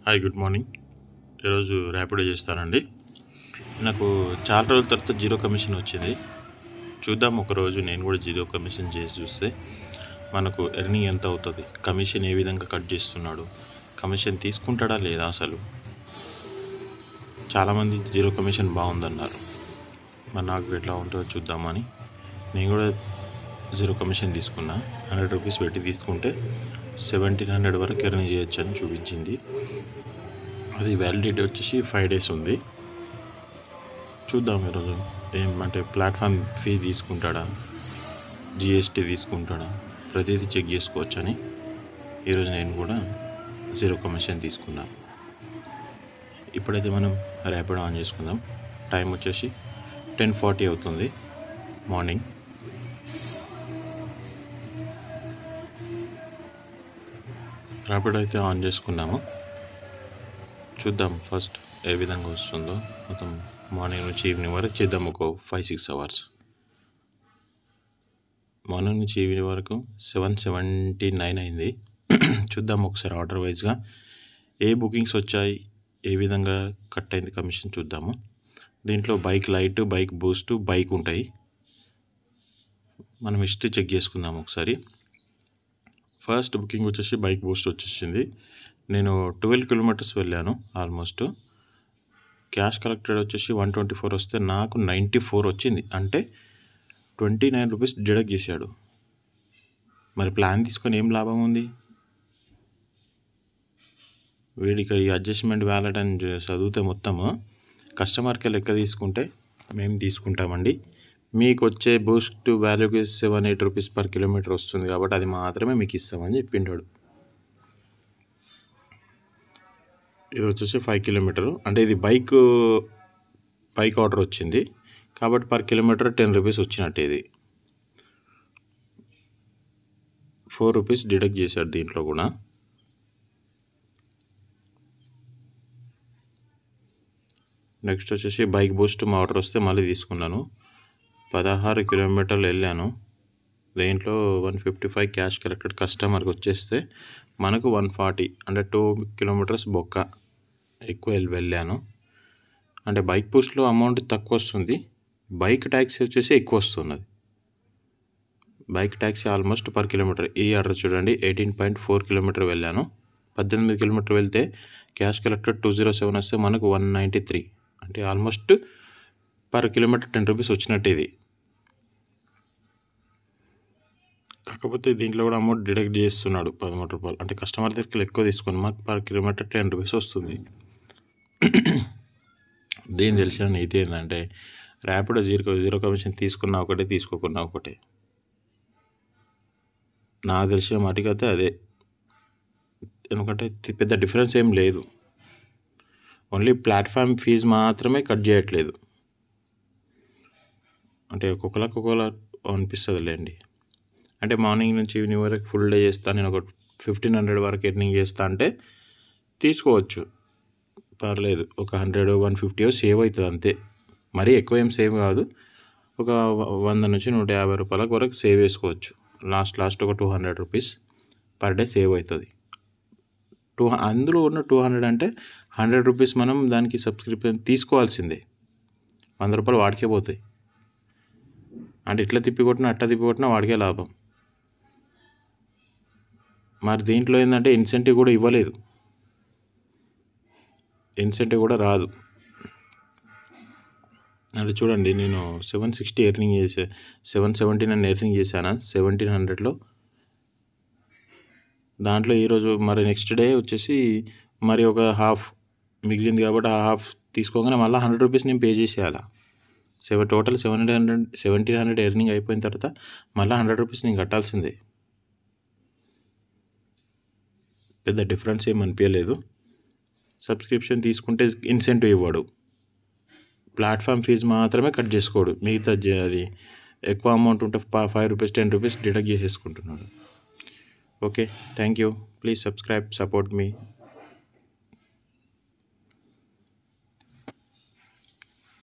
Hi, good morning. ఈరోజు ర్యాపిడో చేస్తానండి. నాకు చాలా రోజుల తర్వాత జీరో కమిషన్ వచ్చింది. చూద్దాం, ఒకరోజు నేను కూడా జీరో కమిషన్ చేసి చూస్తే మనకు ఎర్నింగ్ ఎంత అవుతుంది, కమిషన్ ఏ విధంగా కట్ చేస్తున్నాడు, కమిషన్ తీసుకుంటాడా లేదా, అసలు చాలామంది జీరో కమిషన్ బాగుందన్నారు. మరి నాకు ఎట్లా ఉంటుందో చూద్దామని నేను కూడా జీరో కమిషన్ తీసుకున్నా. 100 రూపీస్ పెట్టి తీసుకుంటే 1700 వరకు ఎర్నింగ్ చేయొచ్చు అని చూపించింది. అది వ్యాలిడిటీ వచ్చేసి 5 days ఉంది. చూద్దాం ఈరోజు ఏమంటే ప్లాట్ఫామ్ ఫీ తీసుకుంటాడా, జిఎస్టీ తీసుకుంటాడా, ప్రతిదీ చెక్ చేసుకోవచ్చని ఈరోజు నేను కూడా జీరో కమిషన్ తీసుకున్నా. ఇప్పుడైతే మనం ర్యాపిడో ఆన్ చేసుకుందాం. టైం వచ్చేసి 10:40 అవుతుంది మార్నింగ్. ర్యాపిడో అయితే ఆన్ చేసుకున్నాము. చూద్దాం ఫస్ట్ ఏ విధంగా వస్తుందో. మొత్తం మార్నింగ్ నుంచి ఈవినింగ్ వరకు చేద్దాం, ఒక 5-6 అవర్స్. మార్నింగ్ నుంచి ఈవినింగ్ వరకు 779 అయింది. చూద్దాం ఒకసారి ఆర్డర్ వైజ్గా ఏ బుకింగ్స్ వచ్చాయి, ఏ విధంగా కట్ అయింది కమిషన్ చూద్దాము. దీంట్లో bike light, bike Boost, bike ఉంటాయి. మనం హిస్టరీ చెక్ చేసుకుందాం ఒకసారి. ఫస్ట్ బుకింగ్ వచ్చేసి బైక్ బూస్ట్ వచ్చేసింది. నేను 12 kilometers వెళ్ళాను ఆల్మోస్ట్. క్యాష్ కలెక్టెడ్ వచ్చేసి 124 వస్తే నాకు 94 వచ్చింది. అంటే 29 రూపీస్ డిడక్ట్ చేశాడు. మరి ప్లాన్ తీసుకొని ఏం లాభం ఉంది? వీడికి ఈ అడ్జస్ట్మెంట్ వ్యాలెట్ అని చదివితే మొత్తము కస్టమర్కి లెక్క తీసుకుంటే మేము తీసుకుంటామండి. మీకు వచ్చే బూస్ట్ వాల్యూకి 7-8 రూపీస్ పర్ కిలోమీటర్ వస్తుంది కాబట్టి అది మాత్రమే మీకు ఇస్తామని చెప్పిండాడు. ఇది వచ్చేసి 5 kilometers, అంటే ఇది బైక్ ఆర్డర్ వచ్చింది కాబట్టి పర్ కిలోమీటర్ 10 రూపీస్ వచ్చినట్టు. ఇది 4 రూపీస్ డిడక్ట్ చేశాడు దీంట్లో కూడా. నెక్స్ట్ వచ్చేసి బైక్ బూస్ట్ మా ఆర్డర్ వస్తే మళ్ళీ తీసుకున్నాను. 16 kilometers వెళ్ళాను. దీంట్లో 155 క్యాష్ కలెక్టెడ్. కస్టమర్కి వచ్చేస్తే మనకు 140, అంటే 2 kilometers బొక్క ఎక్కువ వెళ్ళాను. అంటే బైక్ బూస్ట్లో అమౌంట్ తక్కువ వస్తుంది, బైక్ ట్యాక్సీ వచ్చేసి ఎక్కువ వస్తున్నది. Bike taxi almost per kilometre. ఈ ఆర్డర్ చూడండి, 18.4 kilometers వెళ్ళాను. 18 kilometers వెళ్తే క్యాష్ కలెక్టెడ్ 207 వస్తే మనకు 193, అంటే ఆల్మోస్ట్ పర్ కిలోమీటర్ 10 రూపీస్ వచ్చినట్టు. ఇది కాకపోతే దీంట్లో కూడా అమౌంట్ డిడక్ట్ చేస్తున్నాడు 13 రూపాయలు. అంటే కస్టమర్ దగ్గరికి ఎక్కువ తీసుకొని మాకు పర్ కిలోమీటర్ 10 రూపీస్ వస్తుంది. దీని తెలిసిన నీతి ఏంటంటే ర్యాపిడో జీరో కమిషన్ తీసుకున్నా ఒకటే, తీసుకోకున్నా ఒకటే. నాకు తెలిసిన మటుకైతే అదే. ఎందుకంటే పెద్ద డిఫరెన్స్ ఏం లేదు, ఓన్లీ ప్లాట్ఫామ్ ఫీజు మాత్రమే కట్ చేయట్లేదు. అంటే ఒక్కొక్కలా అనిపిస్తుంది లేండి. అంటే మార్నింగ్ నుంచి ఈవినింగ్ వరకు ఫుల్ డే చేస్తా, నేను ఒక 1500 వరకు ఎర్నింగ్ చేస్తా అంటే తీసుకోవచ్చు, పర్లేదు. ఒక 100-150 సేవ్ అవుతుంది అంతే. మరీ ఎక్కువ ఏం సేవ్ కాదు, ఒక 100 నుంచి 150 రూపాయల వరకు సేవ్ చేసుకోవచ్చు. లాస్ట్ ఒక 200 రూపీస్ పర్ డే సేవ్ అవుతుంది. అందులో ఉన్న 200 అంటే 100 రూపీస్ మనం దానికి సబ్స్క్రిప్షన్ తీసుకోవాల్సిందే. 100 రూపాయలు వాడికే పోతాయి. అంటే ఇట్లా తిప్పికొట్టినా అట్లా తిప్పికొట్టినా వాడికే లాభం. మరి దీంట్లో ఏంటంటే ఇన్సెంటివ్ కూడా ఇవ్వలేదు, ఇన్సెంటివ్ కూడా రాదు. అంటే చూడండి, నేను 760 ఎర్నింగ్ చేసా, 779 ఎర్నింగ్ చేశాను 1700లో. దాంట్లో ఈరోజు మరి నెక్స్ట్ డే వచ్చేసి మరి ఒక హాఫ్ మిగిలింది కాబట్టి ఆ హాఫ్ తీసుకోగానే మళ్ళీ 100 రూపీస్ నేను పే చేసేయాలి. టోటల్ 1700 ఎర్నింగ్ అయిపోయిన తర్వాత మళ్ళీ 100 రూపీస్ నేను కట్టాల్సిందే. పెద్ద డిఫరెన్స్ ఏం అనిపించలేదు. సబ్స్క్రిప్షన్ తీసుకుంటే ఇన్సెంటివ్ ఇవ్వడు, ప్లాట్ఫామ్ ఫీజు మాత్రమే కట్ చేసుకోడు. మిగతా అది ఎక్కువ అమౌంట్ ఉంటే 5 రూపీస్ 10 రూపీస్ డిడక్ట్ చేసేసుకుంటున్నాడు. Okay, thank you. Please subscribe, support me.